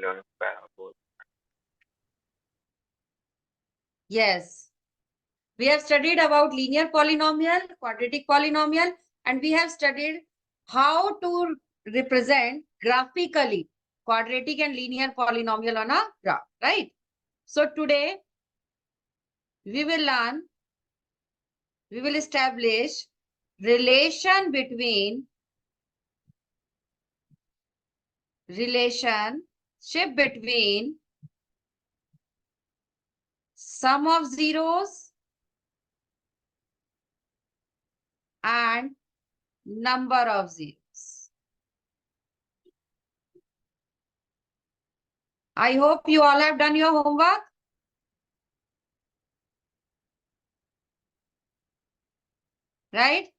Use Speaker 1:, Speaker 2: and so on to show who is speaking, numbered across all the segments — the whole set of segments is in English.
Speaker 1: learn parabola.
Speaker 2: Yes. We have studied about linear polynomial, quadratic polynomial, and we have studied how to represent graphically quadratic and linear polynomial on a graph, right? So today we will establish relationship between sum of zeros and number of zeros. I hope you all have done your homework. Right?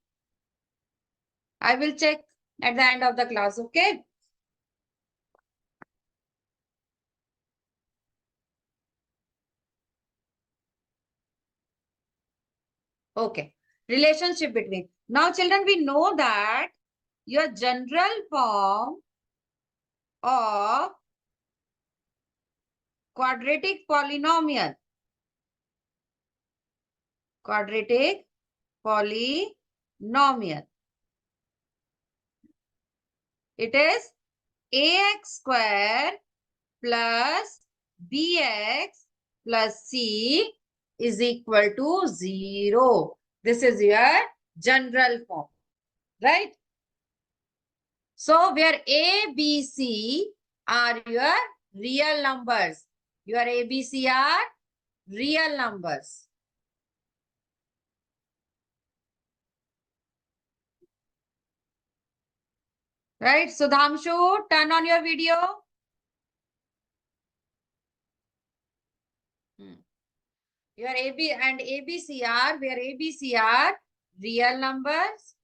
Speaker 2: I will check at the end of the class, okay? Okay. Relationship between. Now, children, we know that your general form of quadratic polynomial. Quadratic polynomial. It is ax square plus bx plus c is equal to 0. This is your general form, right? So where A, B, C are your real numbers. Your A, B, C are real numbers. Right? Sudhamshu, turn on your video. Your AB and ABC are, where ABC are real numbers.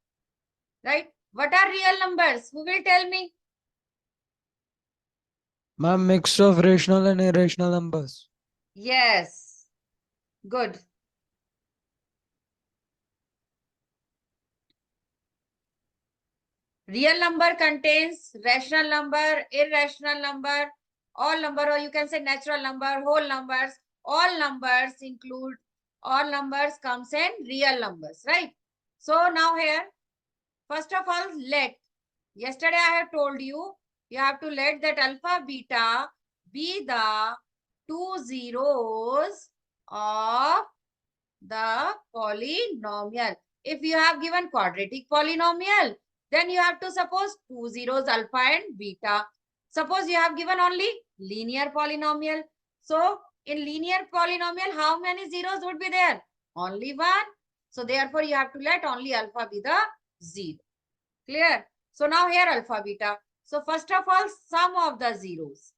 Speaker 2: Right? What are real numbers? Who will tell me?
Speaker 3: Ma'am, mix of rational and irrational numbers.
Speaker 2: Yes. Good. Real number contains rational number, irrational number, all number, or you can say natural number, whole numbers. All numbers include, all numbers comes in real numbers, right? So now here, first of all, let. Yesterday I have told you, you have to let that alpha, beta be the two zeros of the polynomial. If you have given quadratic polynomial, then you have to suppose two zeros alpha and beta. Suppose you have given only linear polynomial. So in linear polynomial, how many zeros would be there? Only one. So therefore you have to let only alpha be the zero. Clear? So now here alpha beta. So first of all, sum of the zeros.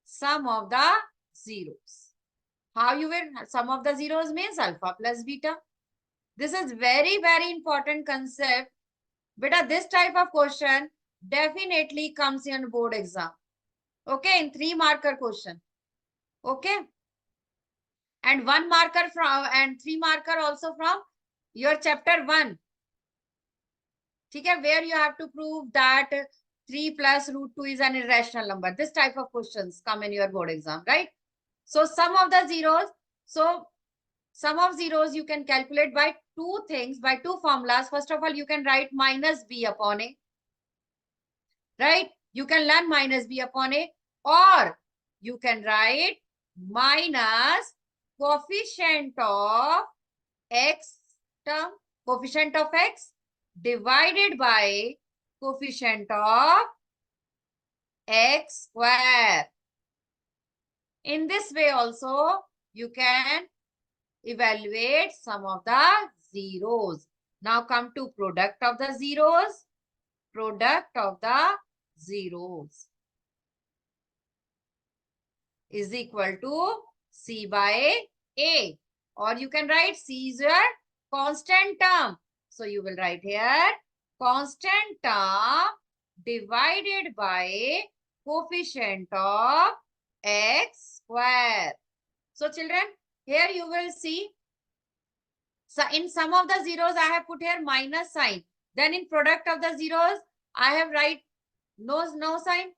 Speaker 2: Sum of the zeros. How you will, sum of the zeros means alpha plus beta. This is very, very important concept. Beta, this type of question definitely comes in board exam. Okay, in 3 marker question. Okay. And 1 marker from, and 3 marker also from your chapter 1. Okay, where you have to prove that 3 plus root 2 is an irrational number. This type of questions come in your board exam, right? So sum of the zeros. So sum of zeros you can calculate by 2 things, by 2 formulas. First of all, you can write minus b upon a. Right? You can learn minus b upon a, or you can write minus coefficient of x term, coefficient of x divided by coefficient of x square. In this way also, you can evaluate sum of the zeros. Now come to product of the zeros. Product of the zeros is equal to C by A. Or you can write C is your constant term. So you will write here constant term divided by coefficient of x square. So children, here you will see, so in sum of the zeros, I have put here minus sign. Then in product of the zeros, I have write no sign.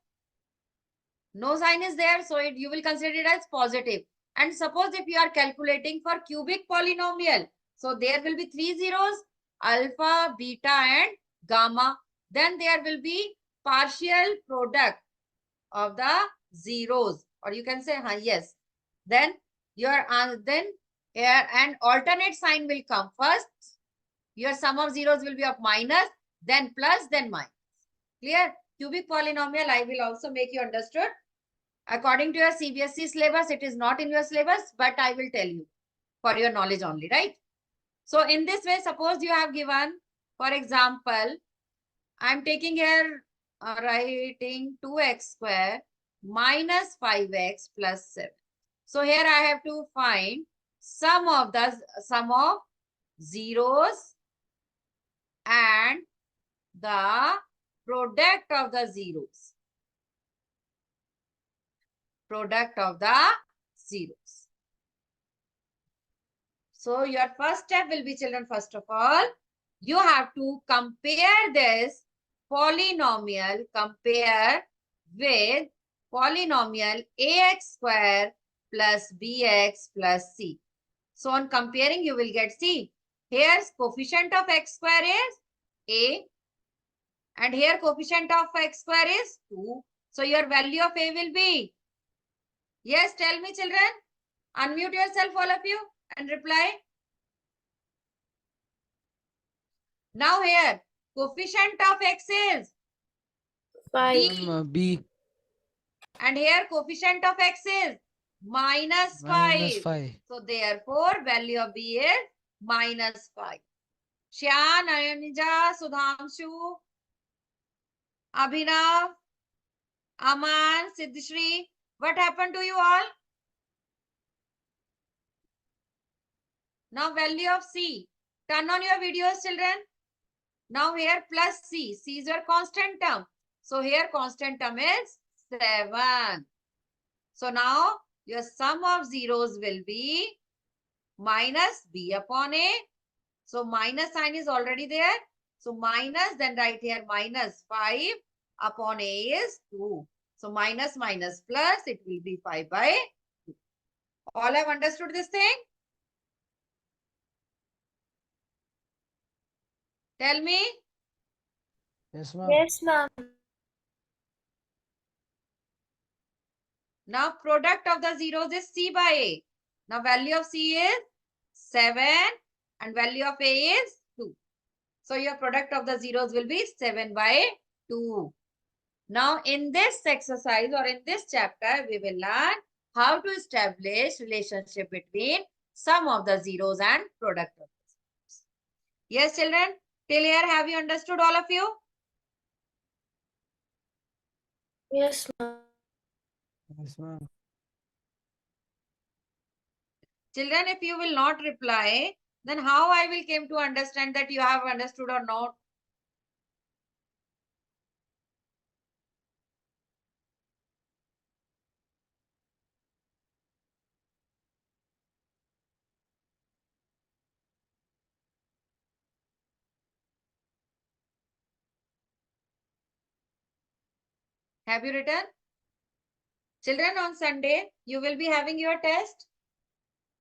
Speaker 2: No sign is there, so you will consider it as positive. And suppose if you are calculating for cubic polynomial, so there will be 3 zeros, alpha, beta, and gamma. Then there will be partial product of the zeros, or you can say, yes. Then then here an alternate sign will come first. Your sum of zeros will be of minus, then plus, then minus. Clear? Cubic polynomial, I will also make you understood. According to your CBSE syllabus, it is not in your syllabus, but I will tell you for your knowledge only, right? So in this way, suppose you have given, for example, I'm taking here, writing 2x square minus 5x plus 7. So here I have to find sum of zeros and the product of the zeros. Product of the zeros. So your first step will be, children, first of all, you have to compare this polynomial, compare with polynomial ax square plus bx plus c. So on comparing, you will get, see, here's coefficient of x square is a, and here coefficient of x square is 2. So your value of a will be, yes, tell me, children. Unmute yourself, all of you, and reply. Now here, coefficient of x is
Speaker 1: 5.
Speaker 2: b,
Speaker 3: B
Speaker 2: and here coefficient of x is minus 5.
Speaker 3: 5.
Speaker 2: So therefore, value of b is minus 5. Shyan, Ayanija, Sudhamshu, Abhinav, Aman, Siddhishri, what happened to you all? Now value of c. Turn on your videos, children. Now here plus c. C is your constant term. So here constant term is 7. So now your sum of zeros will be minus b upon a. So minus sign is already there. So minus, then write here minus 5 upon a is 2. So minus minus plus, it will be 5 by 2. All have understood this thing? Tell me.
Speaker 3: Yes, ma'am.
Speaker 1: Yes, ma'am.
Speaker 2: Now product of the zeros is c by a. Now value of c is 7 and value of a is 2. So your product of the zeros will be 7 by 2. Now in this exercise or in this chapter, we will learn how to establish relationship between sum of the zeros and product of the zeros. Yes, children, till here have you understood, all of you?
Speaker 1: Yes, ma'am.
Speaker 3: Yes, ma'am.
Speaker 2: Children, if you will not reply, then how I will came to understand that you have understood or not? Have you written? Children, on Sunday, you will be having your test.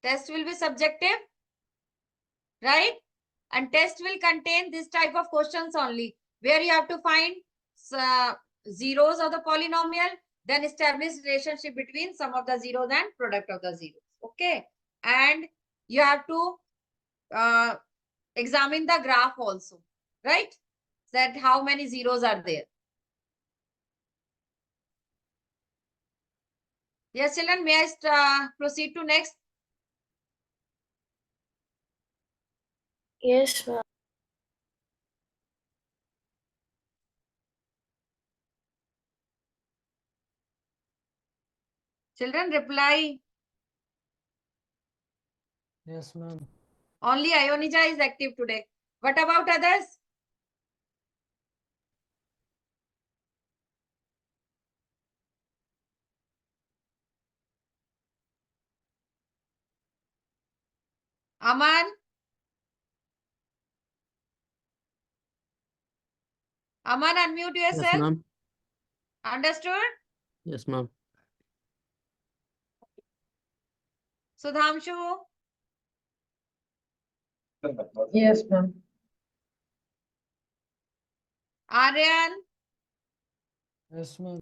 Speaker 2: Test will be subjective, right? And test will contain this type of questions only, where you have to find zeros of the polynomial, then establish relationship between sum of the zeros and product of the zeros. Okay. And you have to examine the graph also, right? That how many zeros are there. Yes, children, may I proceed to next?
Speaker 1: Yes, ma'am.
Speaker 2: Children, reply.
Speaker 3: Yes, ma'am.
Speaker 2: Only Ionija is active today. What about others? Aman? Aman, unmute
Speaker 4: Yes,
Speaker 2: yourself.
Speaker 4: ma'am.
Speaker 2: Understood?
Speaker 4: Yes, ma'am.
Speaker 2: Sudhamshu,
Speaker 4: Yes, ma'am.
Speaker 2: Aryan,
Speaker 3: Yes, ma'am.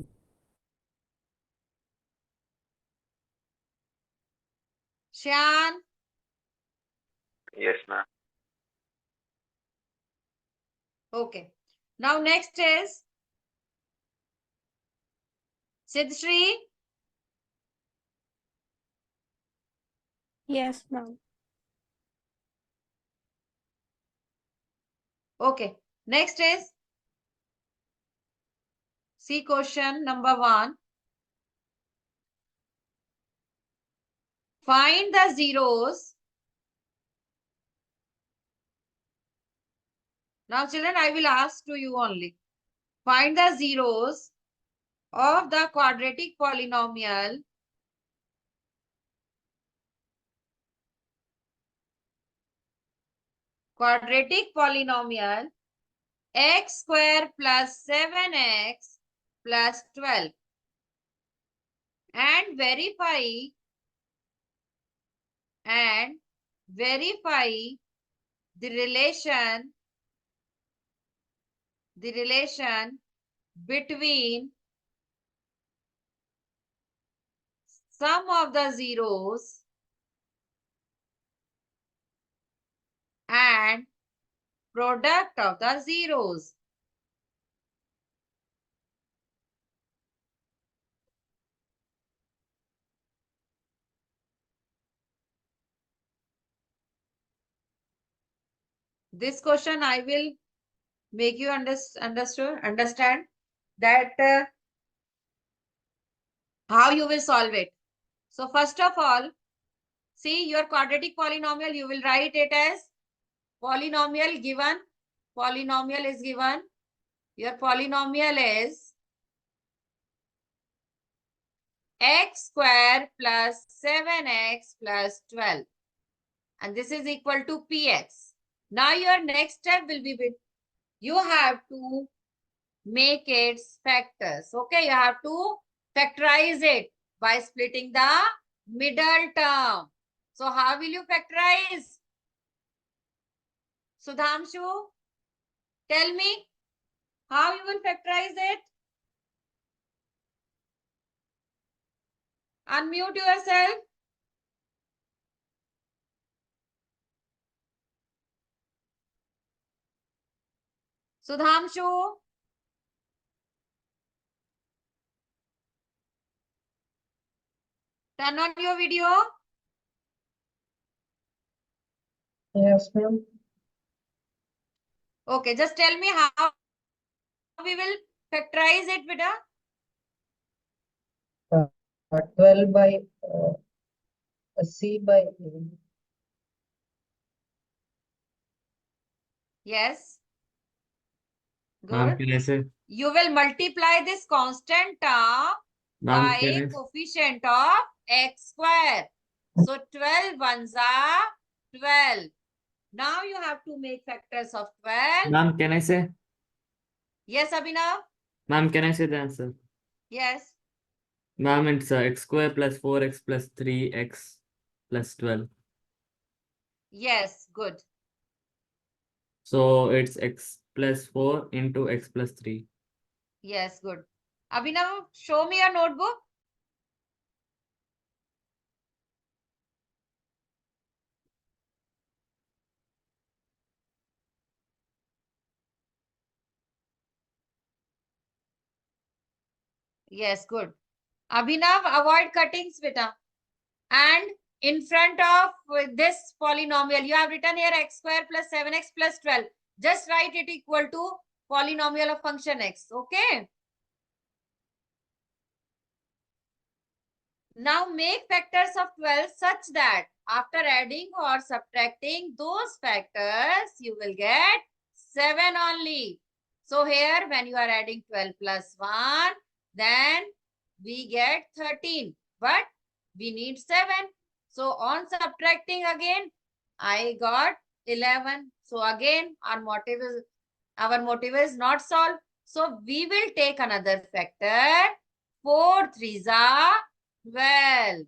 Speaker 2: Shan,
Speaker 5: Yes, ma'am.
Speaker 2: okay. Now next is Siddhri,
Speaker 1: Yes, ma'am.
Speaker 2: okay. Next is see question number 1. Find the zeros. Now children, I will ask to you only. Find the zeros of the quadratic polynomial x square plus 7x plus 12 and verify the relation between sum of the zeros and product of the zeros. This question I will make you understand that how you will solve it. So first of all, see your quadratic polynomial, you will write it as polynomial given. Polynomial is given. Your polynomial is x square plus 7x plus 12. And this is equal to px. Now your next step will be you have to make its factors. Okay, you have to factorize it by splitting the middle term. So how will you factorize? Sudhamshu, tell me how you will factorize it. Unmute yourself. Sudhamshu, turn on your video.
Speaker 4: Yes, ma'am.
Speaker 2: Okay, just tell me how we will factorize it, beta.
Speaker 4: 12 by C by A.
Speaker 2: Yes.
Speaker 6: Ma'am,
Speaker 2: Good.
Speaker 6: can I say?
Speaker 2: You will multiply this constant term
Speaker 6: Ma'am,
Speaker 2: by
Speaker 6: can I?
Speaker 2: coefficient of x square. So 12 ones are 12. Now you have to make factors of 12.
Speaker 6: Ma'am, can I say?
Speaker 2: Yes, Abhinav?
Speaker 6: Ma'am, can I say the answer?
Speaker 2: Yes.
Speaker 6: Ma'am, it's x square plus 4x plus 3x plus 12.
Speaker 2: Yes, good.
Speaker 6: So it's x plus 4 into x plus 3.
Speaker 2: Yes, good. Abhinav, show me your notebook. Yes, good. Abhinav, avoid cuttings, beta. And in front of this polynomial, you have written here x square plus 7x plus 12. Just write it equal to polynomial of function x. Okay. Now make factors of 12 such that after adding or subtracting those factors, you will get 7 only. So here when you are adding 12 plus 1, then we get 13. But we need 7. So on subtracting again, I got 11. So again, our motive is not solved. So we will take another factor. 4 3s are 12.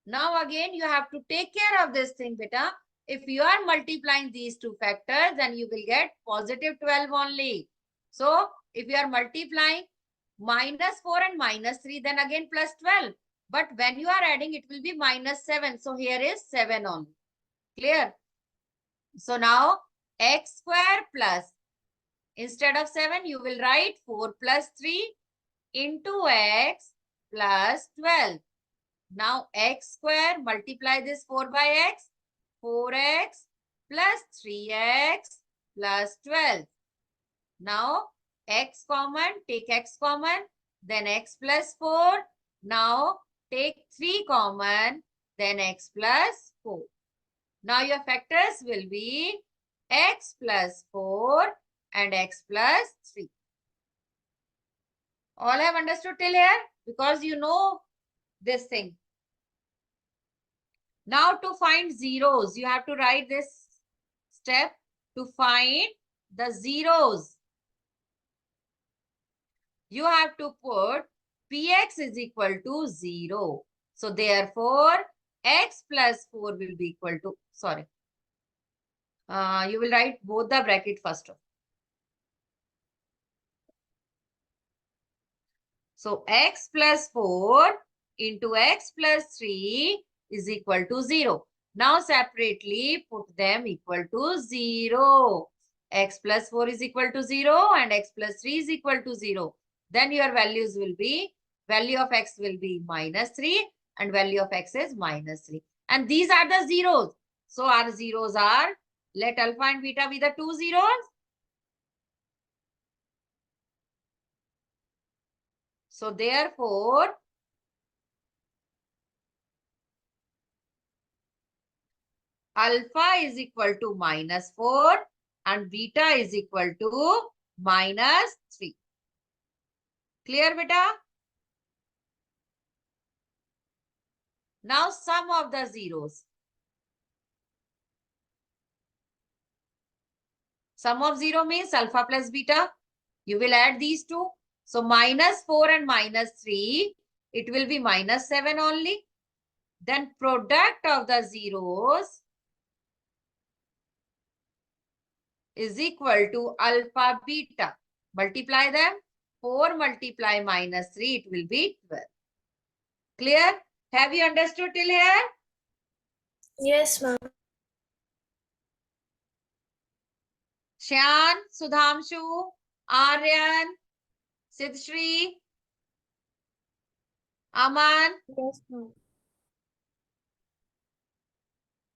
Speaker 2: Now again, you have to take care of this thing, beta. If you are multiplying these two factors, then you will get positive 12 only. So if you are multiplying -4 and -3, then again plus 12. But when you are adding, it will be -7. So here is 7 only. Clear? So now x square plus, instead of 7, you will write 4 plus 3 into x plus 12. Now x square, multiply this 4 by x, 4x plus 3x plus 12. Now x common, take x common, then x plus 4. Now take 3 common, then x plus 4. Now your factors will be x plus 4 and x plus 3. All have understood till here? Because you know this thing. Now to find zeros, you have to write this step to find the zeros. You have to put px is equal to 0. So therefore, x plus 4 will be equal to, sorry. You will write both the bracket first. So x plus 4 into x plus 3 is equal to 0. Now separately put them equal to 0. X plus 4 is equal to 0 and x plus 3 is equal to 0. Then your values will be, value of x will be -3 and value of x is -3. And these are the zeros. So our zeros are, let alpha and beta be the two zeros. So therefore, alpha is equal to -4 and beta is equal to -3. Clear, beta? Now sum of the zeros. Sum of 0 means alpha plus beta. You will add these two. So -4 and -3, it will be -7 only. Then product of the zeros is equal to alpha beta. Multiply them. 4 multiply -3, it will be 12. Clear? Have you understood till here?
Speaker 1: Yes, ma'am.
Speaker 2: Shan, Sudhamshu, Aryan, Sidshri, Aman.
Speaker 1: Yes, ma'am.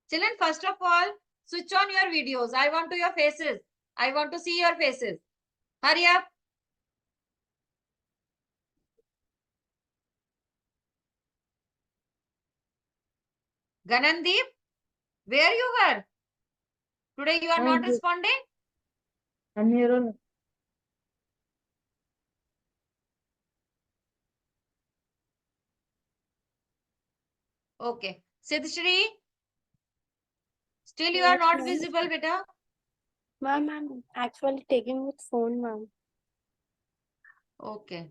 Speaker 2: Children, first of all, switch on your videos. I want to your faces. I want to see your faces. Hurry up. Ganandeep, where you were? Today you are not responding?
Speaker 4: I'm here on.
Speaker 2: Okay. Sidshri, still you
Speaker 1: Yes,
Speaker 2: are not
Speaker 1: ma'am.
Speaker 2: visible, beta.
Speaker 1: Ma'am, I'm actually taking with phone, ma'am.
Speaker 2: Okay.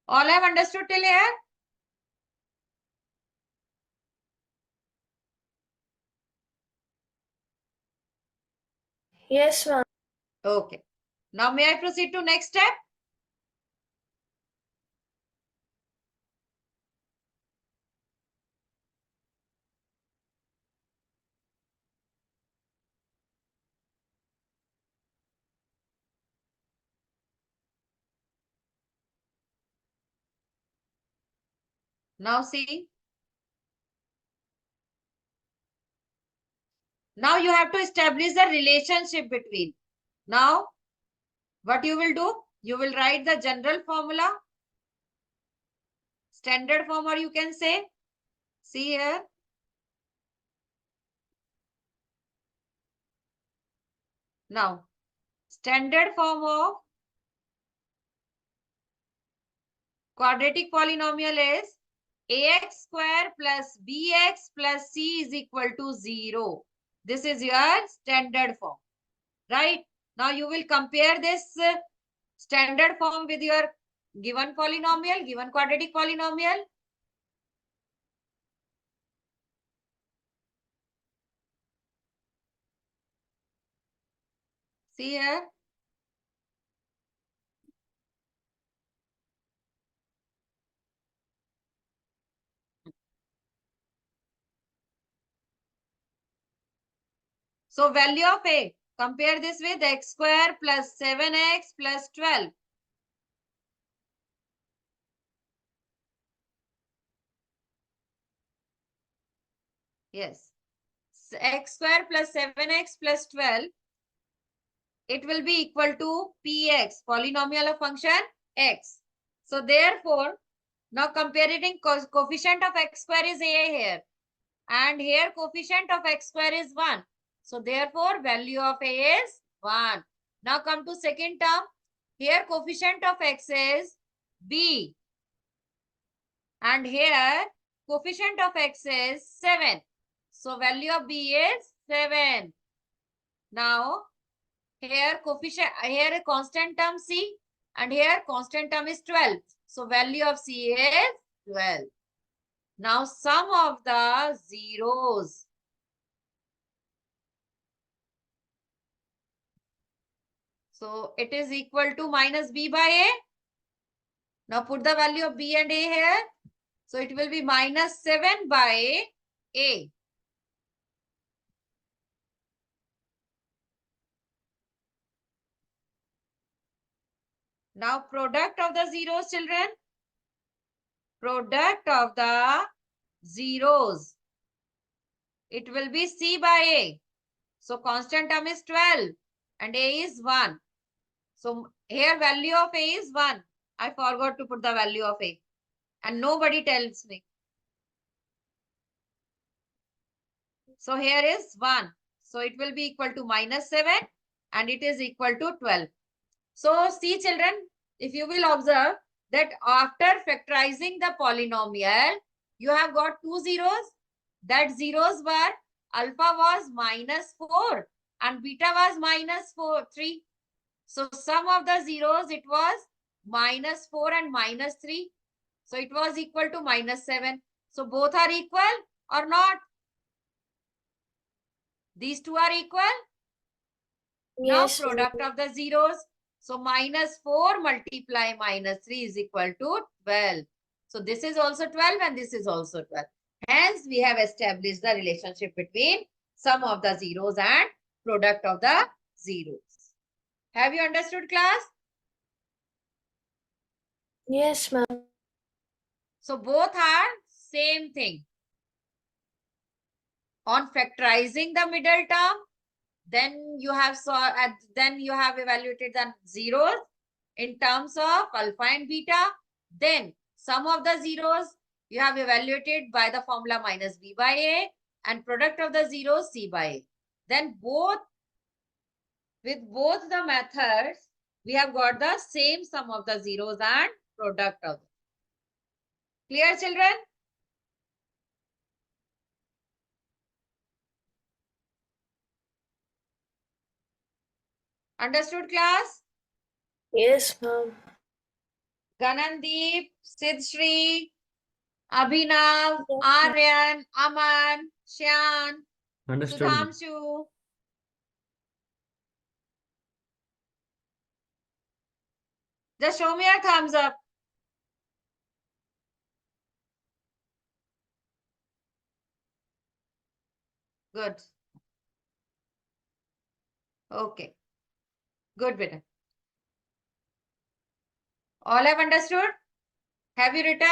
Speaker 2: All have understood till here?
Speaker 1: Yes, ma'am.
Speaker 2: Okay. Now may I proceed to next step? Now see. Now you have to establish the relationship between. Now, what you will do? You will write the general formula. Standard form, or you can say. See here. Now, standard form of quadratic polynomial is ax square plus bx plus c is equal to 0. This is your standard form, right? Now you will compare this standard form with your given polynomial, given quadratic polynomial. See here. So value of A, compare this with x square plus 7x plus 12. Yes. X square plus 7x plus 12. It will be equal to px, polynomial of function x. So therefore, now comparing coefficient of x square is a here. And here coefficient of x square is 1. So therefore, value of a is 1. Now come to second term. Here coefficient of x is b. And here coefficient of x is 7. So value of b is 7. Now here coefficient, here a constant term c, and here constant term is 12. So value of c is 12. Now sum of the zeros. So it is equal to minus b by a. Now put the value of b and a here. So it will be minus 7 by a. Now product of the zeros, children. Product of the zeros. It will be c by a. So constant term is 12 and a is 1. So here value of a is 1. I forgot to put the value of a. And nobody tells me. So here is 1. So it will be equal to minus 7 and it is equal to 12. So see children, if you will observe that after factorizing the polynomial, you have got two zeros. That zeros were alpha was minus 4 and beta was minus 3. So sum of the zeros, it was minus 4 and minus 3. So it was equal to minus 7. So both are equal or not? These two are equal.
Speaker 1: Yes,
Speaker 2: Now product of the zeros. So minus 4 multiply minus 3 is equal to 12. So this is also 12 and this is also 12. Hence we have established the relationship between sum of the zeros and product of the zeros. Have you understood, class?
Speaker 1: yes, ma'am.
Speaker 2: So both are same thing. On factorizing the middle term, then you have evaluated the zeros in terms of alpha and beta. Then sum of the zeros you have evaluated by the formula minus b by a and product of the zeros c by a. Then with both the methods we have got the same sum of the zeros and product of them. Clear, children? Understood, class?
Speaker 1: Yes, ma'am.
Speaker 2: Ganandeep, Sidshri, Abhinav,
Speaker 1: Yes, ma'am.
Speaker 2: Aryan, Aman, Shan,
Speaker 6: Understood, ma'am.
Speaker 2: Sudhamshu. Just show me your thumbs up. Good. Okay. Good, beta. All have understood? Have you written?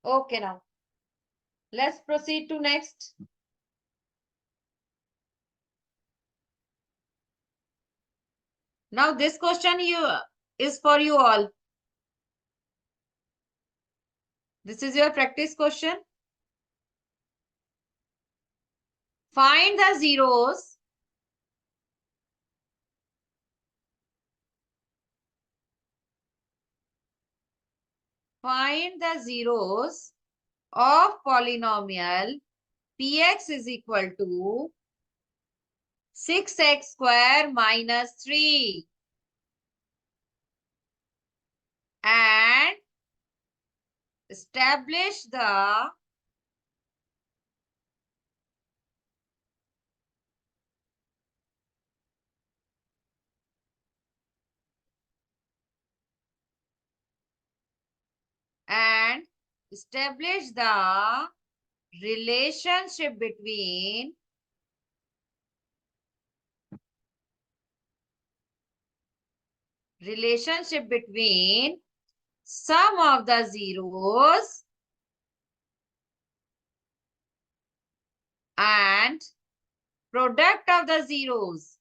Speaker 2: Okay, now. Let's proceed to next. Now this question is for you all. This is your practice question. Find the zeros of polynomial px is equal to 6x square minus 3 and establish the relationship between sum of the zeros and product of the zeros.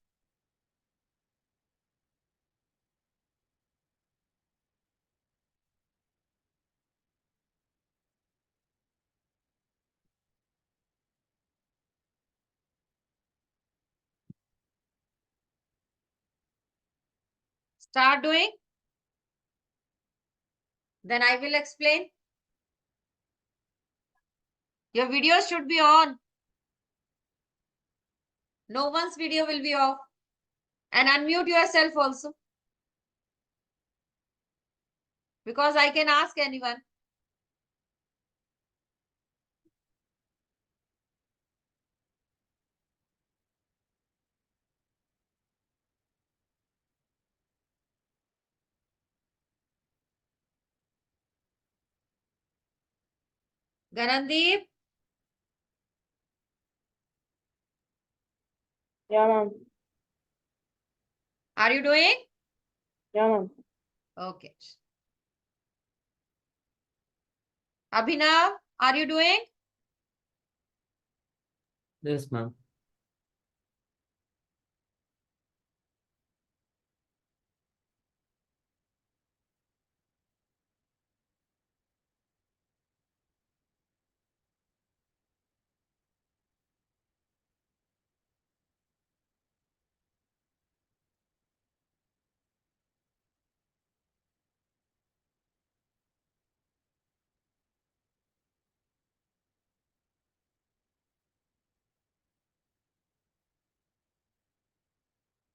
Speaker 2: Start doing. Then I will explain. Your video should be on. No one's video will be off. And unmute yourself also. Because I can ask anyone. Ganandeep,
Speaker 4: Yeah, ma'am.
Speaker 2: are you doing?
Speaker 4: Yeah, ma'am.
Speaker 2: Okay. Abhinav, are you doing?
Speaker 6: Yes, ma'am.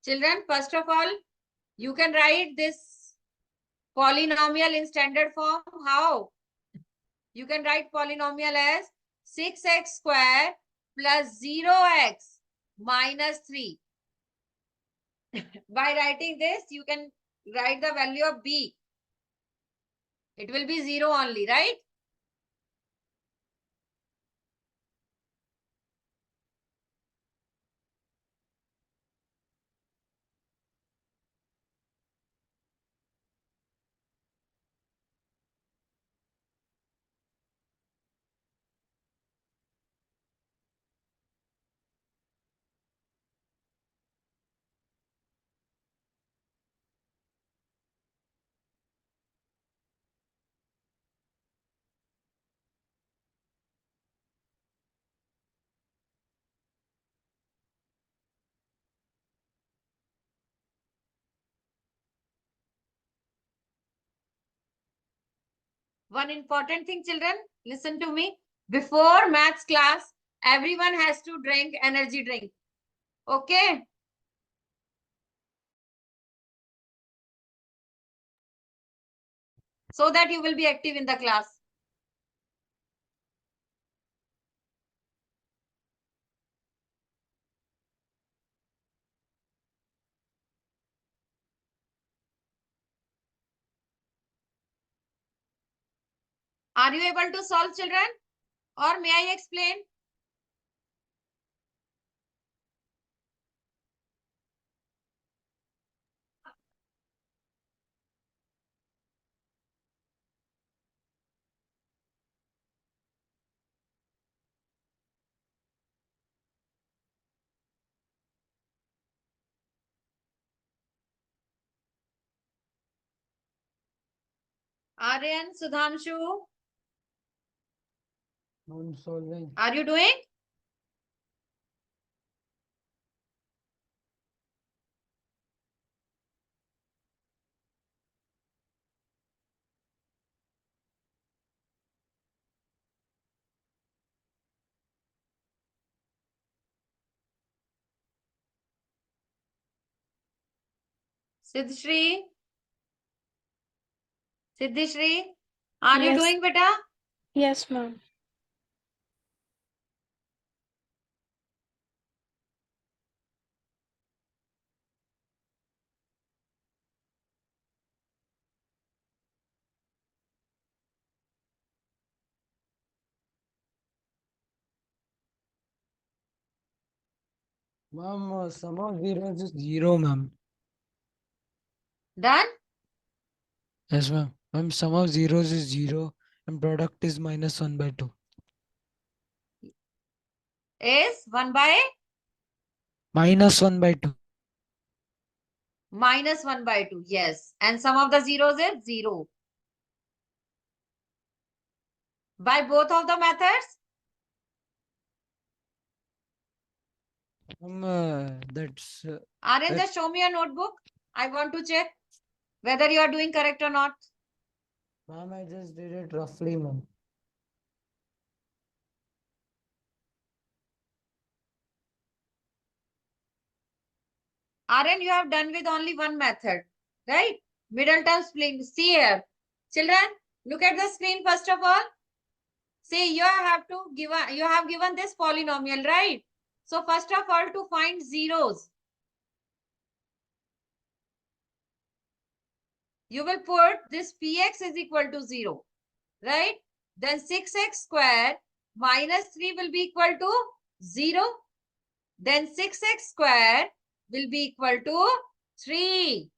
Speaker 2: Children, first of all, you can write this polynomial in standard form. How? You can write polynomial as 6x square plus 0x minus 3. By writing this, you can write the value of b. It will be 0 only, right? One important thing, children, listen to me. Before maths class, everyone has to drink energy drink. Okay? So that you will be active in the class. Are you able to solve, children? Or may I explain? Aryan, Sudhanshu,
Speaker 3: I'm solving.
Speaker 2: are you doing? Siddhishri? Siddhishri? Are you
Speaker 1: Yes.
Speaker 2: doing beta?
Speaker 1: Yes, ma'am.
Speaker 3: Ma'am, sum of zeros is 0, ma'am.
Speaker 2: Done?
Speaker 3: Yes, ma'am. Ma'am, sum of zeros is 0 and product is minus 1 by 2.
Speaker 2: Is 1 by
Speaker 3: Minus 1 by 2.
Speaker 2: minus 1 by 2. Yes. And sum of the zeros is 0. By both of the methods?
Speaker 3: That's
Speaker 2: Aryan,
Speaker 3: that-
Speaker 2: just show me your notebook. I want to check whether you are doing correct or not.
Speaker 3: ma'am, I just did it roughly, ma'am.
Speaker 2: Aryan, you have done with only one method, right? Middle term split. See here. Children, look at the screen first of all. See, you have given this polynomial, right? So first of all, to find zeros, you will put this px is equal to 0, right? Then 6x squared minus 3 will be equal to 0. Then 6x squared will be equal to 3.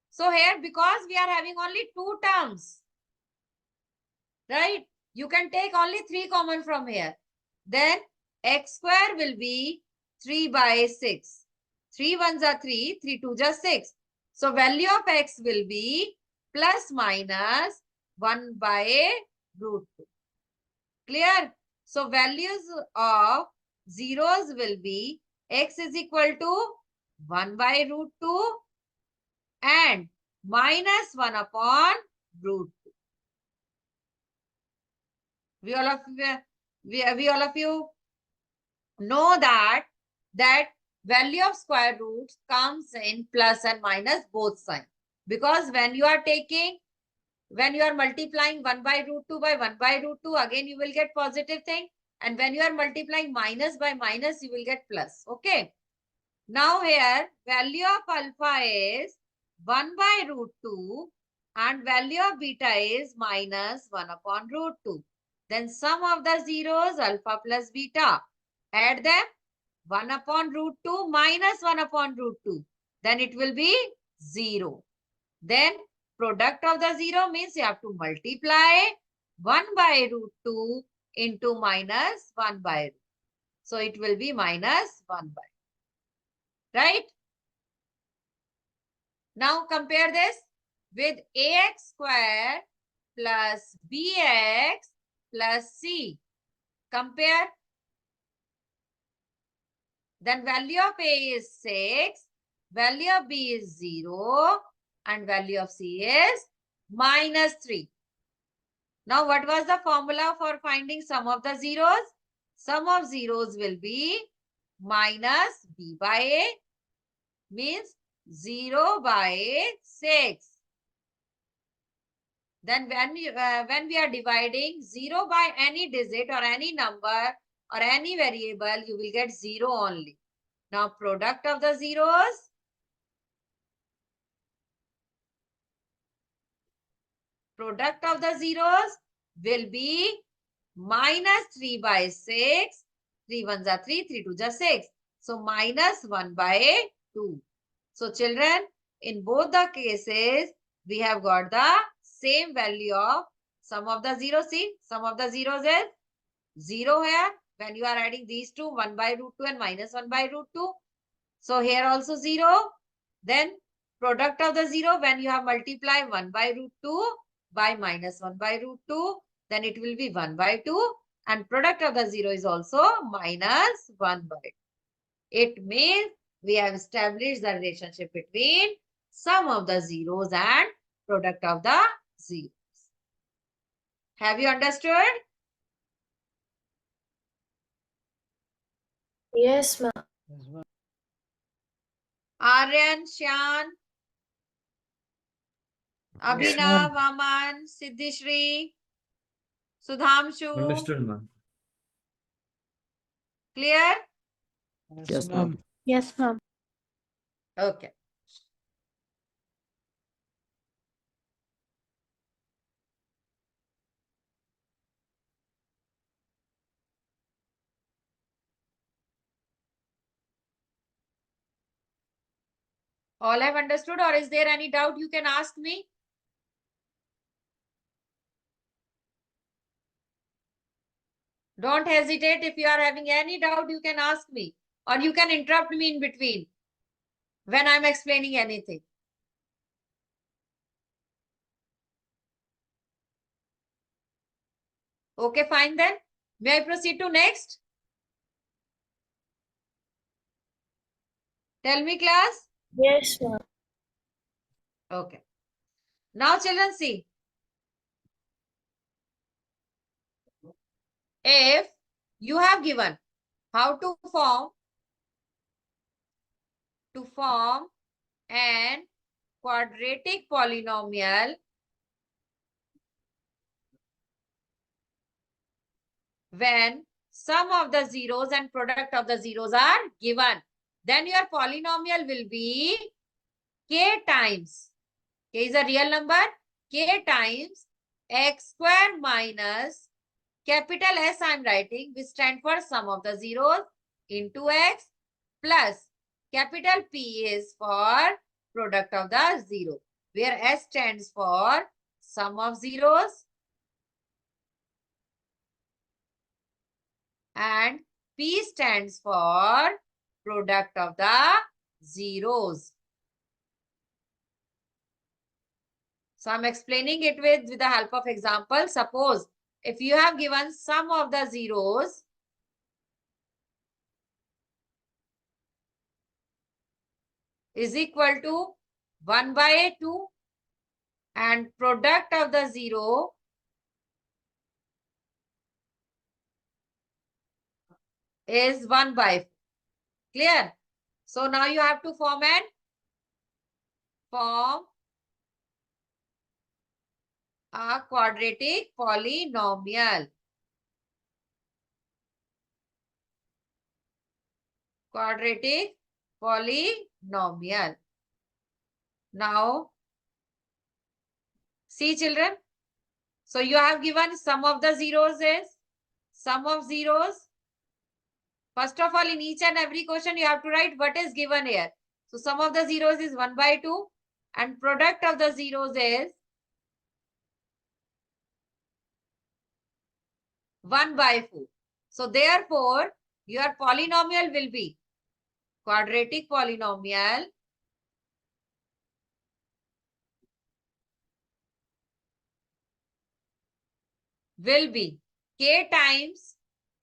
Speaker 2: So here, because we are having only two terms, right? You can take only 3 common from here. Then x square will be 3 by 6. 3 ones are 3, 3 2s are 6. So value of x will be plus minus 1 by root 2. Clear? So values of zeros will be x is equal to 1 by root 2 and minus 1 upon root 2. We all of you know that value of square roots comes in plus and minus both signs. Because when you are multiplying 1 by root 2 by 1 by root 2, again you will get positive thing. And when you are multiplying minus by minus, you will get plus. Okay. Now here, value of alpha is 1 by root 2 and value of beta is minus 1 upon root 2. Then sum of the zeros, alpha plus beta. Add them, 1 upon root 2 minus 1 upon root 2. Then it will be 0. Then product of the 0 means you have to multiply 1 by root 2 into minus 1 by root. So it will be minus 1 by. Right? Now compare this with ax square plus bx plus c. Compare. Then value of a is 6, value of b is 0, and value of c is minus 3. Now what was the formula for finding sum of the zeros? Sum of zeros will be minus b by a, means 0 by 6. Then when we are dividing 0 by any digit or any number or any variable, you will get 0 only. Now product of the zeros. Product of the zeros will be minus 3 by 6. 3 ones are 3, 3 2s are 6. So minus 1 by 2. So children, in both the cases, we have got the same value of sum of the zeros. See, sum of the zeros is 0 here. When you are adding these two, 1 by root 2 and minus 1 by root 2. So here also 0. Then product of the 0, when you have multiplied 1 by root 2 by minus 1 by root 2, then it will be 1 by 2. And product of the 0 is also minus 1 by 2. It means we have established the relationship between sum of the zeros and product of the zeros. Have you understood?
Speaker 4: Yes, ma'am.
Speaker 3: Yes, ma'am.
Speaker 2: Aryan, Shan, Abhinav, Aman, Siddhishri, Sudhamshu.
Speaker 6: Understood, ma'am.
Speaker 2: Clear?
Speaker 3: Yes, ma'am.
Speaker 1: Yes, ma'am.
Speaker 2: Okay. All have understood, or is there any doubt you can ask me? Don't hesitate. If you are having any doubt, you can ask me, or you can interrupt me in between when I'm explaining anything. Okay, fine then. May I proceed to next? Tell me, class.
Speaker 1: Yes, ma'am.
Speaker 2: Okay. Now, children, see. If you have given how to form an quadratic polynomial when sum of the zeros and product of the zeros are given, then your polynomial will be k times, k is a real number, k times x square minus capital S I am writing, which stand for sum of the zeros into x, plus capital P is for product of the zero, where S stands for sum of zeros and P stands for product of the zeros. So I'm explaining it with the help of example. Suppose if you have given sum of the zeros is equal to 1 by 2 and product of the zero is 1 by 4. Clear? So now you have to form a quadratic polynomial. Quadratic polynomial. Now, see children. So you have given sum of the zeros is sum of zeros. First of all, in each and every question, you have to write what is given here. So sum of the zeros is 1 by 2 and product of the zeros is 1 by 4. So therefore, your polynomial will be quadratic polynomial will be k times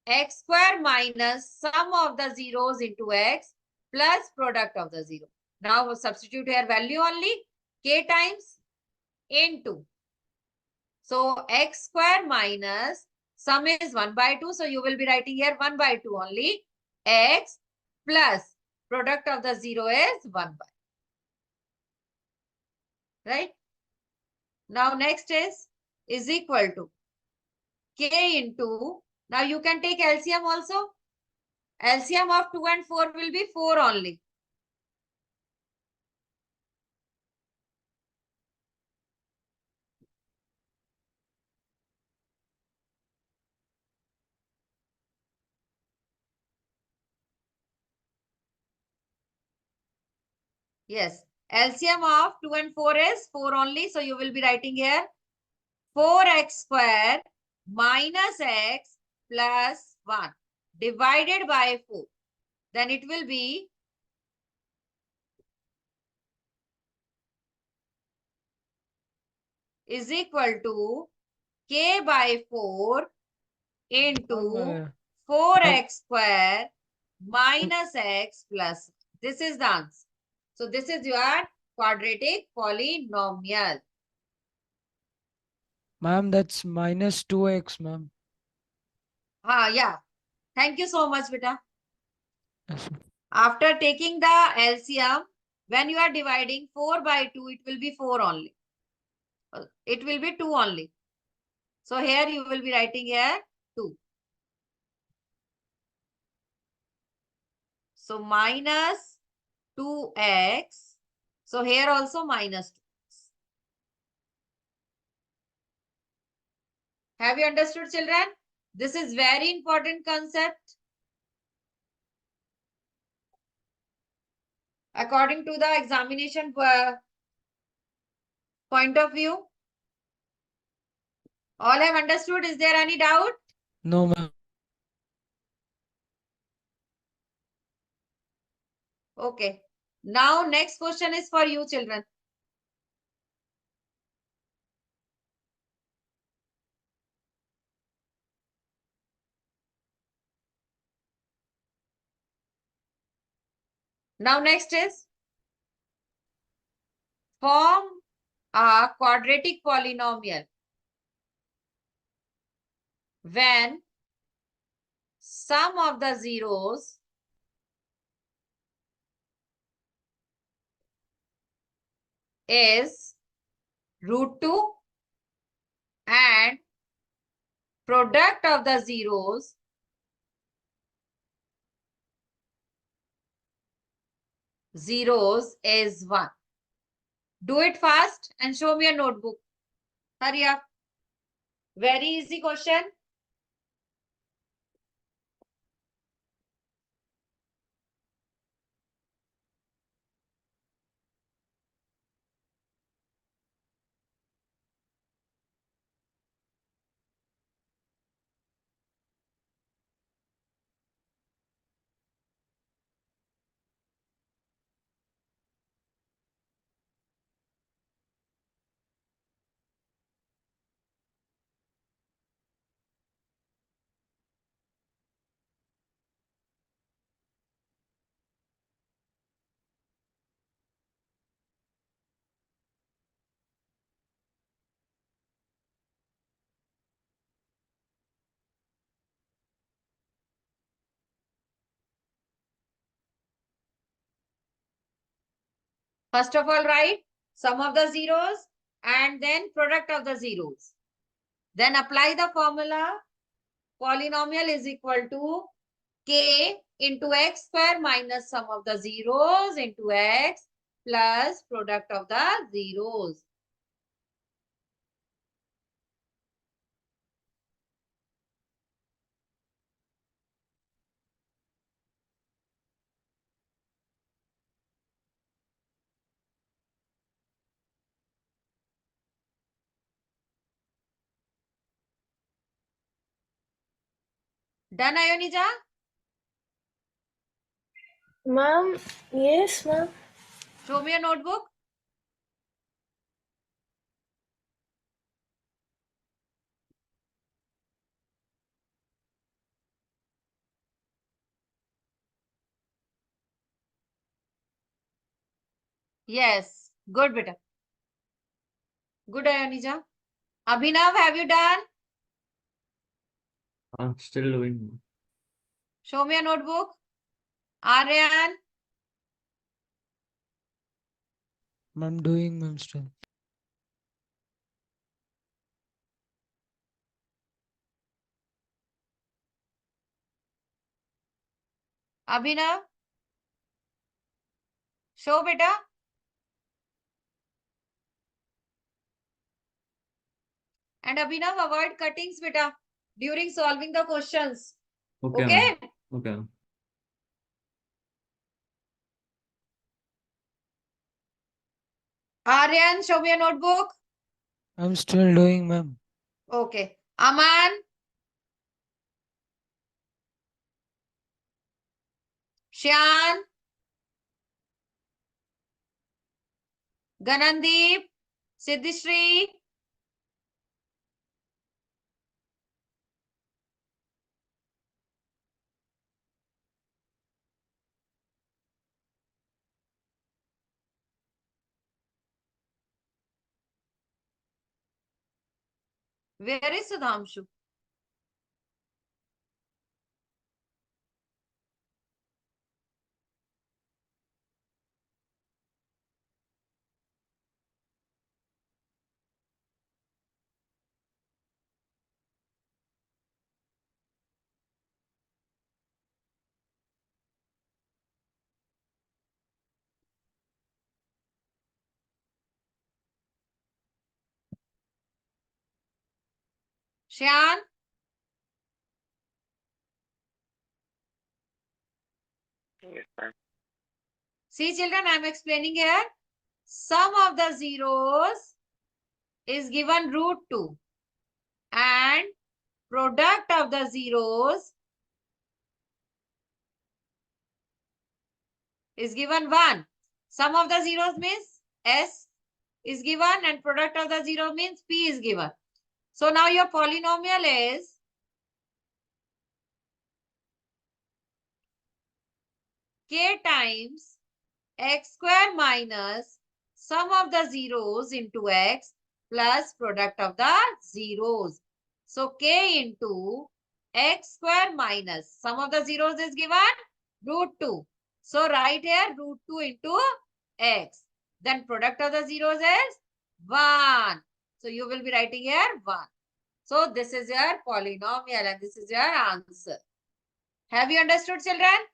Speaker 2: x square minus sum of the zeros into x plus product of the zero. Now substitute here value only, k times into. So x square minus sum is 1 by 2. So you will be writing here 1 by 2 only. X plus product of the zero is 1 by. Right? Now next is equal to k into. Now you can take LCM also. LCM of 2 and 4 will be 4 only. Yes. LCM of 2 and 4 is 4 only. So you will be writing here 4x square minus x plus 1 divided by 4. Then it will be is equal to k by 4 into 4x square minus x plus. This is the answer. So this is your quadratic polynomial.
Speaker 3: Ma'am, that's minus 2x, ma'am.
Speaker 2: Yeah. Thank you so much, beta.
Speaker 3: Yes, ma'am.
Speaker 2: After taking the LCM, when you are dividing 4 by 2, it will be 4 only. It will be 2 only. So here you will be writing here 2. So minus 2x. So here also minus 2. Have you understood, children? This is very important concept. According to the examination point of view. All have understood? Is there any doubt?
Speaker 3: No, ma'am.
Speaker 2: Okay. Now next question is for you, children. Now next is form a quadratic polynomial when sum of the zeros is root 2 and product of the zeros is 1. Do it fast and show me a notebook. Hurry up. Very easy question. First of all, write sum of the zeros and then product of the zeros. Then apply the formula. Polynomial is equal to k into x square minus sum of the zeros into x plus product of the zeros. Done, Ionija?
Speaker 1: Ma'am, yes, ma'am.
Speaker 2: Show me a notebook. Yes, good, beta. Good, Ionija. Abhinav, have you done?
Speaker 6: Still doing.
Speaker 2: Show me a notebook. Aryan,
Speaker 3: I'm doing, ma'am, still.
Speaker 2: Abhinav, show, beta. And Abhinav, avoid cuttings, beta, during solving the questions.
Speaker 6: Okay,
Speaker 2: Okay?
Speaker 6: ma'am. Okay.
Speaker 2: Aryan, show me a notebook.
Speaker 3: I'm still doing, ma'am.
Speaker 2: Okay. Aman, Shan, Ganandeep, Siddhishri, where is Sudhamshu? Shan?
Speaker 5: Yes, ma'am.
Speaker 2: See children, I am explaining here. Sum of the zeros is given root 2 and product of the zeros is given 1. Sum of the zeros means S is given and product of the zero means P is given. So now your polynomial is K times x square minus sum of the zeros into x plus product of the zeros. So K into x square minus sum of the zeros is given root 2. So write here root 2 into x. Then product of the zeros is 1. So you will be writing here 1. So this is your polynomial and this is your answer. Have you understood, children?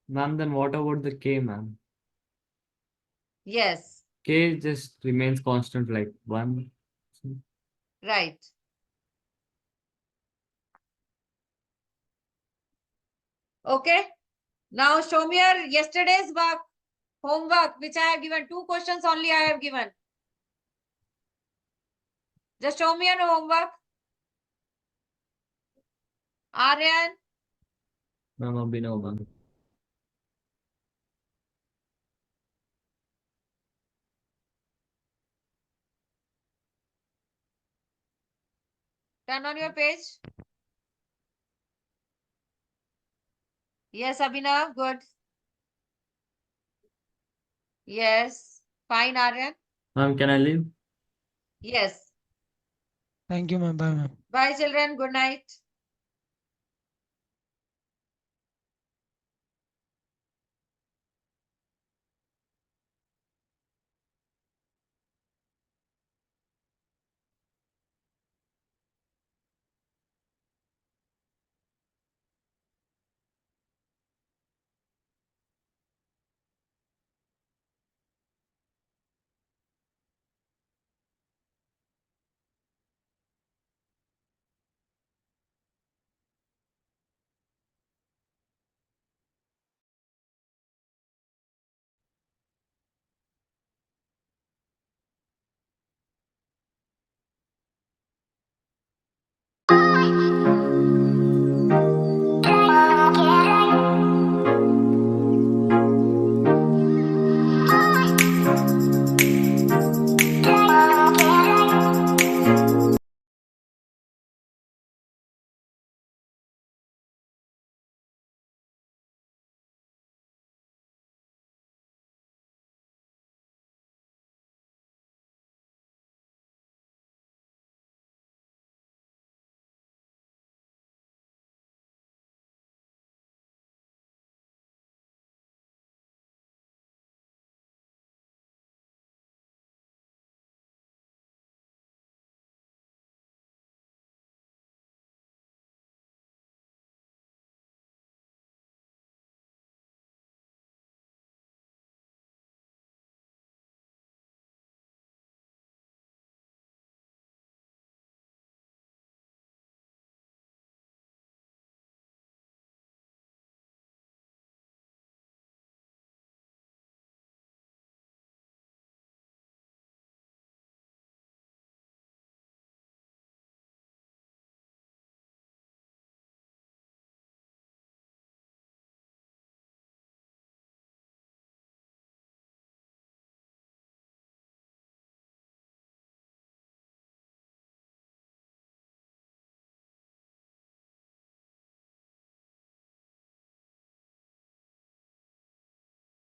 Speaker 6: Ma'am, then what about the K, ma'am?
Speaker 2: Yes,
Speaker 6: K just remains constant like 1.
Speaker 2: right. Okay. Now show me your yesterday's work, homework, which I have given. 2 questions only I have given. Just show me your homework. Aryan,
Speaker 6: Ma'am, Abhinav, ma'am.
Speaker 2: turn on your page. Yes, Abhinav, good. Yes, fine, Aryan.
Speaker 6: Ma'am, can I leave?
Speaker 2: Yes.
Speaker 3: Thank you, ma'am. Bye, ma'am.
Speaker 2: Bye, children. Good night.